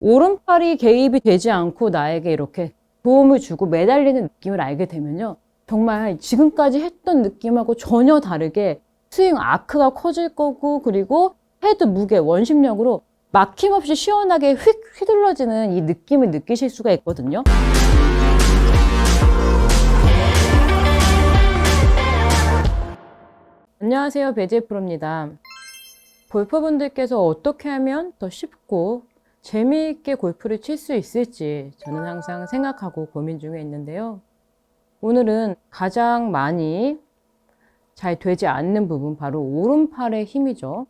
오른팔이 개입이 되지 않고 나에게 이렇게 도움을 주고 매달리는 느낌을 알게 되면요. 정말 지금까지 했던 느낌하고 전혀 다르게 스윙 아크가 커질 거고, 그리고 헤드 무게, 원심력으로 막힘없이 시원하게 휘둘러지는 이 느낌을 느끼실 수가 있거든요. 안녕하세요, 배지혜 프로입니다. 골퍼분들께서 어떻게 하면 더 쉽고 재미있게 골프를 칠 수 있을지 저는 항상 생각하고 고민 중에 있는데요. 오늘은 가장 많이 잘 되지 않는 부분, 바로 오른팔의 힘이죠.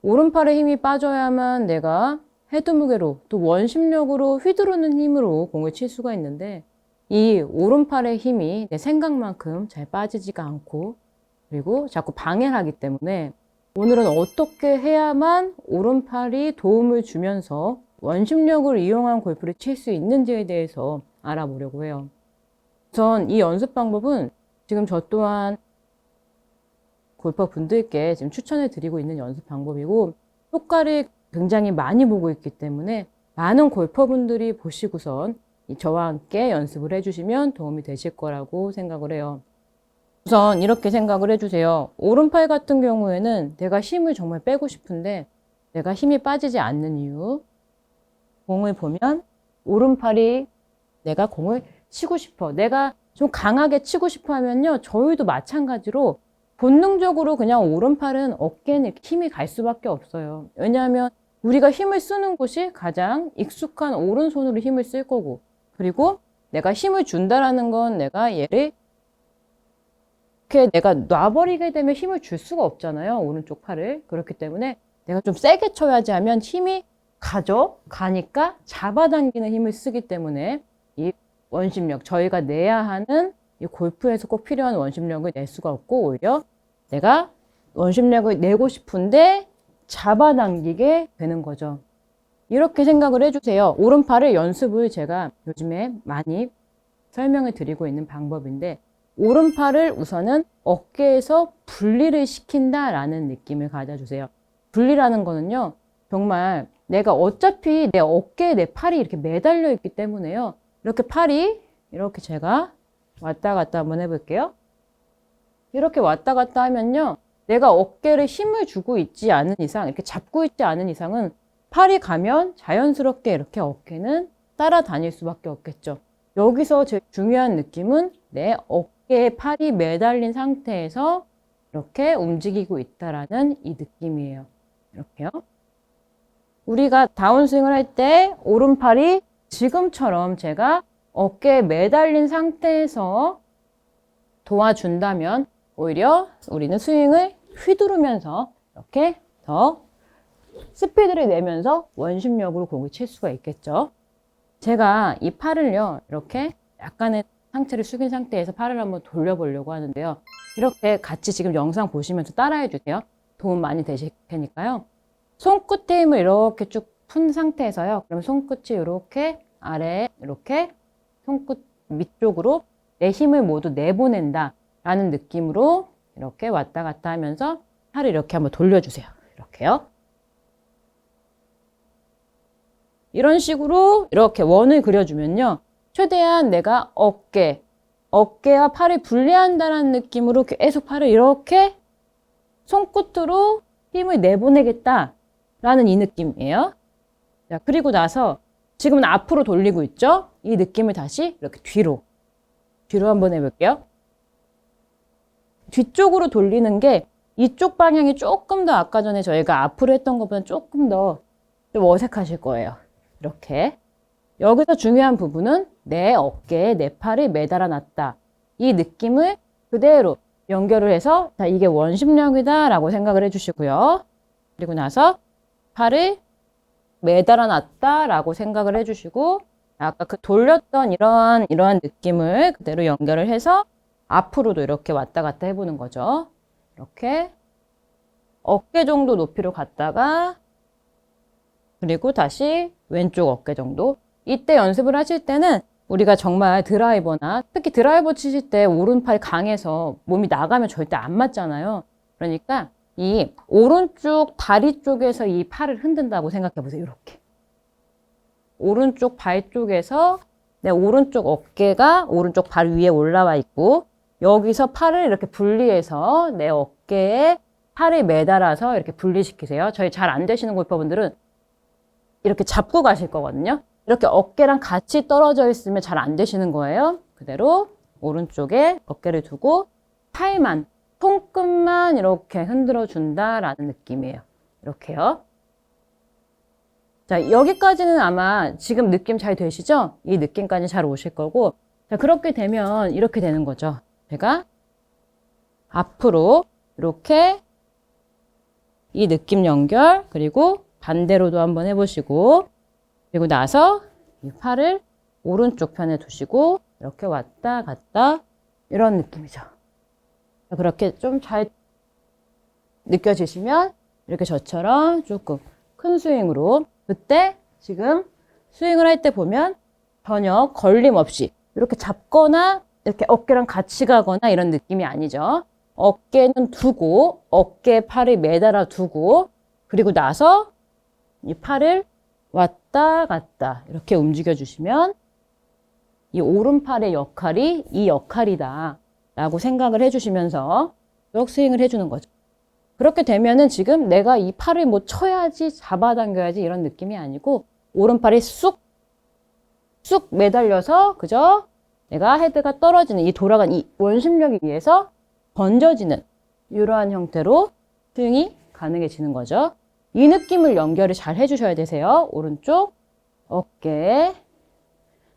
오른팔의 힘이 빠져야만 내가 헤드 무게로 또 원심력으로 휘두르는 힘으로 공을 칠 수가 있는데, 이 오른팔의 힘이 내 생각만큼 잘 빠지지가 않고, 그리고 자꾸 방해를 하기 때문에 오늘은 어떻게 해야만 오른팔이 도움을 주면서 원심력을 이용한 골프를 칠 수 있는지에 대해서 알아보려고 해요. 우선 이 연습 방법은 지금 저 또한 골퍼 분들께 지금 추천을 드리고 있는 연습 방법이고, 효과를 굉장히 많이 보고 있기 때문에 많은 골퍼 분들이 보시고선 저와 함께 연습을 해주시면 도움이 되실 거라고 생각을 해요. 우선 이렇게 생각을 해주세요. 오른팔 같은 경우에는 내가 힘을 정말 빼고 싶은데 내가 힘이 빠지지 않는 이유, 공을 보면 오른팔이 내가 공을 치고 싶어, 내가 좀 강하게 치고 싶어 하면요, 저희도 마찬가지로 본능적으로 그냥 오른팔은 어깨에 힘이 갈 수밖에 없어요. 왜냐하면 우리가 힘을 쓰는 곳이 가장 익숙한 오른손으로 힘을 쓸 거고, 그리고 내가 힘을 준다라는 건 내가 얘를 이렇게 내가 놔버리게 되면 힘을 줄 수가 없잖아요, 오른쪽 팔을. 그렇기 때문에 내가 좀 세게 쳐야지 하면 힘이 가니까 잡아당기는 힘을 쓰기 때문에 이 원심력, 저희가 내야 하는 이 골프에서 꼭 필요한 원심력을 낼 수가 없고, 오히려 내가 원심력을 내고 싶은데 잡아당기게 되는 거죠. 이렇게 생각을 해주세요. 오른팔의 연습을 제가 요즘에 많이 설명을 드리고 있는 방법인데, 오른팔을 우선은 어깨에서 분리를 시킨다라는 느낌을 가져주세요. 분리라는 거는요, 정말 내가 어차피 내 어깨에 내 팔이 이렇게 매달려 있기 때문에요. 이렇게 팔이 이렇게 제가 왔다 갔다 한번 해볼게요. 이렇게 왔다 갔다 하면요, 내가 어깨를 힘을 주고 있지 않은 이상, 이렇게 잡고 있지 않은 이상은 팔이 가면 자연스럽게 이렇게 어깨는 따라다닐 수밖에 없겠죠. 여기서 제일 중요한 느낌은 내 어깨에 팔이 매달린 상태에서 이렇게 움직이고 있다라는 이 느낌이에요. 이렇게요. 우리가 다운스윙을 할 때 오른팔이 지금처럼 제가 어깨에 매달린 상태에서 도와준다면 오히려 우리는 스윙을 휘두르면서 이렇게 더 스피드를 내면서 원심력으로 공을 칠 수가 있겠죠. 제가 이 팔을요, 이렇게 약간의 상체를 숙인 상태에서 팔을 한번 돌려보려고 하는데요. 이렇게 같이 지금 영상 보시면서 따라해 주세요. 도움 많이 되실 테니까요. 손끝에 힘을 이렇게 쭉 푼 상태에서요. 그럼 손끝이 이렇게 아래에 이렇게 손끝 밑쪽으로 내 힘을 모두 내보낸다 라는 느낌으로 이렇게 왔다 갔다 하면서 팔을 이렇게 한번 돌려주세요. 이렇게요. 이런 식으로 이렇게 원을 그려주면요, 최대한 내가 어깨와 팔을 분리한다는 느낌으로 계속 팔을 이렇게 손끝으로 힘을 내보내겠다라는 이 느낌이에요. 자, 그리고 나서 지금은 앞으로 돌리고 있죠? 이 느낌을 다시 이렇게 뒤로 한번 해볼게요. 뒤쪽으로 돌리는 게 이쪽 방향이 조금 더 아까 전에 저희가 앞으로 했던 것보다 조금 더 좀 어색하실 거예요. 이렇게. 여기서 중요한 부분은 내 어깨에 내 팔을 매달아 놨다. 이 느낌을 그대로 연결을 해서, 자, 이게 원심력이다 라고 생각을 해주시고요. 그리고 나서 팔을 매달아 놨다 라고 생각을 해주시고, 아까 그 돌렸던 이러한 느낌을 그대로 연결을 해서 앞으로도 이렇게 왔다 갔다 해보는 거죠. 이렇게 어깨 정도 높이로 갔다가, 그리고 다시 왼쪽 어깨 정도. 이때 연습을 하실 때는 우리가 정말 드라이버나, 특히 드라이버 치실 때 오른팔 강해서 몸이 나가면 절대 안 맞잖아요. 그러니까 이 오른쪽 다리 쪽에서 이 팔을 흔든다고 생각해 보세요. 이렇게. 오른쪽 발 쪽에서 내 오른쪽 어깨가 오른쪽 발 위에 올라와 있고 여기서 팔을 이렇게 분리해서 내 어깨에 팔을 매달아서 이렇게 분리시키세요. 저희 잘 안 되시는 골퍼분들은 이렇게 잡고 가실 거거든요. 이렇게 어깨랑 같이 떨어져 있으면 잘 안 되시는 거예요. 그대로 오른쪽에 어깨를 두고 팔만, 손끝만 이렇게 흔들어 준다라는 느낌이에요. 이렇게요. 자, 여기까지는 아마 지금 느낌 잘 되시죠? 이 느낌까지 잘 오실 거고. 자, 그렇게 되면 이렇게 되는 거죠. 제가 앞으로 이렇게 이 느낌 연결, 그리고 반대로도 한번 해보시고, 그리고 나서 이 팔을 오른쪽 편에 두시고, 이렇게 왔다 갔다, 이런 느낌이죠. 그렇게 좀 잘 느껴지시면, 이렇게 저처럼 조금 큰 스윙으로, 그때 지금 스윙을 할 때 보면 전혀 걸림 없이, 이렇게 잡거나, 이렇게 어깨랑 같이 가거나 이런 느낌이 아니죠. 어깨는 두고, 어깨에 팔을 매달아 두고, 그리고 나서 이 팔을 왔다 갔다 이렇게 움직여 주시면 이 오른팔의 역할이 이 역할이다 라고 생각을 해주시면서 쭉 스윙을 해주는 거죠. 그렇게 되면은 지금 내가 이 팔을 뭐 쳐야지 잡아당겨야지 이런 느낌이 아니고 오른팔이 쑥 매달려서 그저 내가 헤드가 떨어지는 이 돌아간 이 원심력에 의해서 번져지는 이러한 형태로 스윙이 가능해지는 거죠. 이 느낌을 연결을 잘 해주셔야 되세요. 오른쪽 어깨에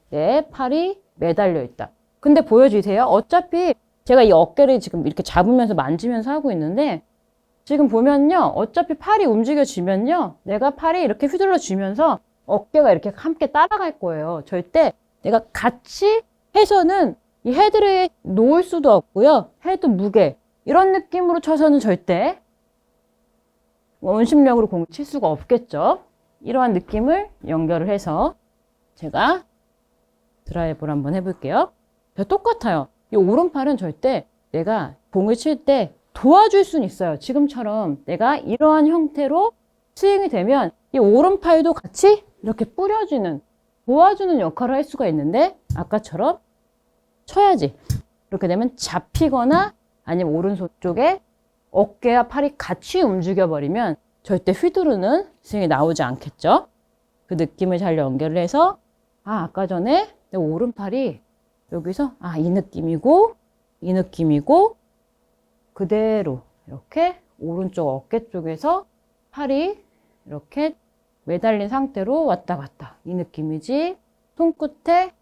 내 팔이 매달려 있다. 근데 보여주세요. 어차피 제가 이 어깨를 지금 이렇게 잡으면서 만지면서 하고 있는데 지금 보면요. 어차피 팔이 움직여지면요. 내가 팔이 이렇게 휘둘러지면서 어깨가 이렇게 함께 따라갈 거예요. 절대 내가 같이 해서는 이 헤드를 놓을 수도 없고요. 헤드 무게 이런 느낌으로 쳐서는 절대 원심력으로 공을 칠 수가 없겠죠. 이러한 느낌을 연결을 해서 제가 드라이브를 한번 해볼게요. 똑같아요. 이 오른팔은 절대 내가 공을 칠 때 도와줄 수는 있어요. 지금처럼 내가 이러한 형태로 스윙이 되면 이 오른팔도 같이 이렇게 뿌려주는, 도와주는 역할을 할 수가 있는데 아까처럼 쳐야지. 이렇게 되면 잡히거나 아니면 오른손 쪽에 어깨와 팔이 같이 움직여버리면 절대 휘두르는 스윙이 나오지 않겠죠. 그 느낌을 잘 연결을 해서 아까 전에 내 오른팔이 여기서 이 느낌이고 이 느낌이고 그대로 이렇게 오른쪽 어깨 쪽에서 팔이 이렇게 매달린 상태로 왔다 갔다 이 느낌이지 손끝에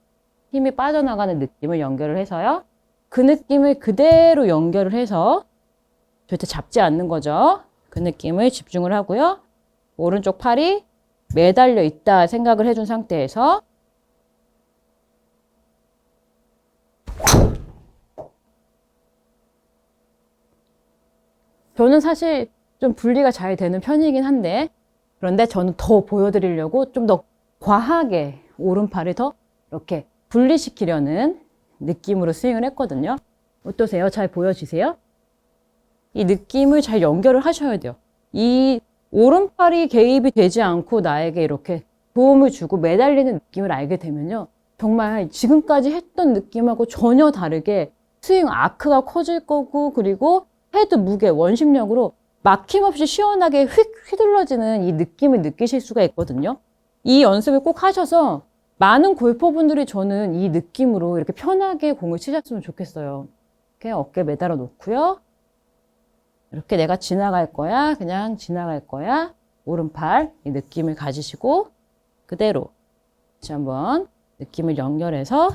힘이 빠져나가는 느낌을 연결을 해서요. 그 느낌을 그대로 연결을 해서 절대 잡지 않는 거죠. 그 느낌을 집중을 하고요. 오른쪽 팔이 매달려 있다 생각을 해준 상태에서 저는 사실 좀 분리가 잘 되는 편이긴 한데 그런데 저는 더 보여드리려고 좀 더 과하게 오른팔을 더 이렇게 분리시키려는 느낌으로 스윙을 했거든요. 어떠세요? 잘 보여지세요? 이 느낌을 잘 연결을 하셔야 돼요. 이 오른팔이 개입이 되지 않고 나에게 이렇게 도움을 주고 매달리는 느낌을 알게 되면요. 정말 지금까지 했던 느낌하고 전혀 다르게 스윙 아크가 커질 거고 그리고 헤드 무게, 원심력으로 막힘없이 시원하게 휘둘러지는 이 느낌을 느끼실 수가 있거든요. 이 연습을 꼭 하셔서 많은 골퍼분들이 저는 이 느낌으로 이렇게 편하게 공을 치셨으면 좋겠어요. 이렇게 어깨 매달아 놓고요. 이렇게 내가 지나갈 거야, 그냥 지나갈 거야. 오른팔 이 느낌을 가지시고 그대로 다시 한번 느낌을 연결해서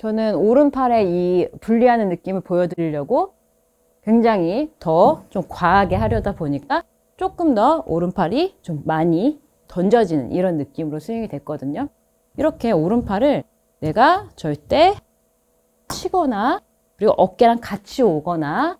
저는 오른팔에 이 분리하는 느낌을 보여드리려고 굉장히 더 좀 과하게 하려다 보니까 조금 더 오른팔이 좀 많이 던져지는 이런 느낌으로 스윙이 됐거든요. 이렇게 오른팔을 내가 절대 치거나 그리고 어깨랑 같이 오거나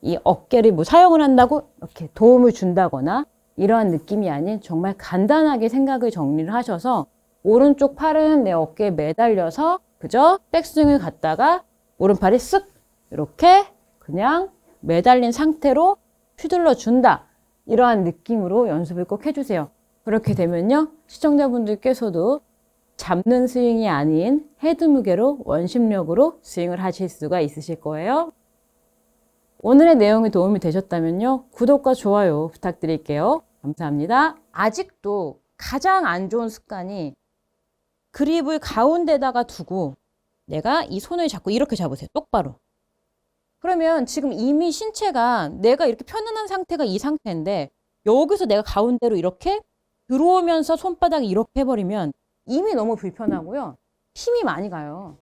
이 어깨를 뭐 사용을 한다고 이렇게 도움을 준다거나 이러한 느낌이 아닌 정말 간단하게 생각을 정리를 하셔서 오른쪽 팔은 내 어깨에 매달려서 그저 백스윙을 갔다가 오른팔이 쓱 이렇게 그냥 매달린 상태로 휘둘러 준다. 이러한 느낌으로 연습을 꼭 해주세요. 그렇게 되면요. 시청자분들께서도 잡는 스윙이 아닌 헤드 무게로 원심력으로 스윙을 하실 수가 있으실 거예요. 오늘의 내용이 도움이 되셨다면요. 구독과 좋아요 부탁드릴게요. 감사합니다. 아직도 가장 안 좋은 습관이 그립을 가운데다가 두고 내가 이 손을 잡고 이렇게 잡으세요. 똑바로. 그러면 지금 이미 신체가 내가 이렇게 편안한 상태가 이 상태인데 여기서 내가 가운데로 이렇게 들어오면서 손바닥이 이렇게 해버리면 이미 너무 불편하고요. 힘이 많이 가요.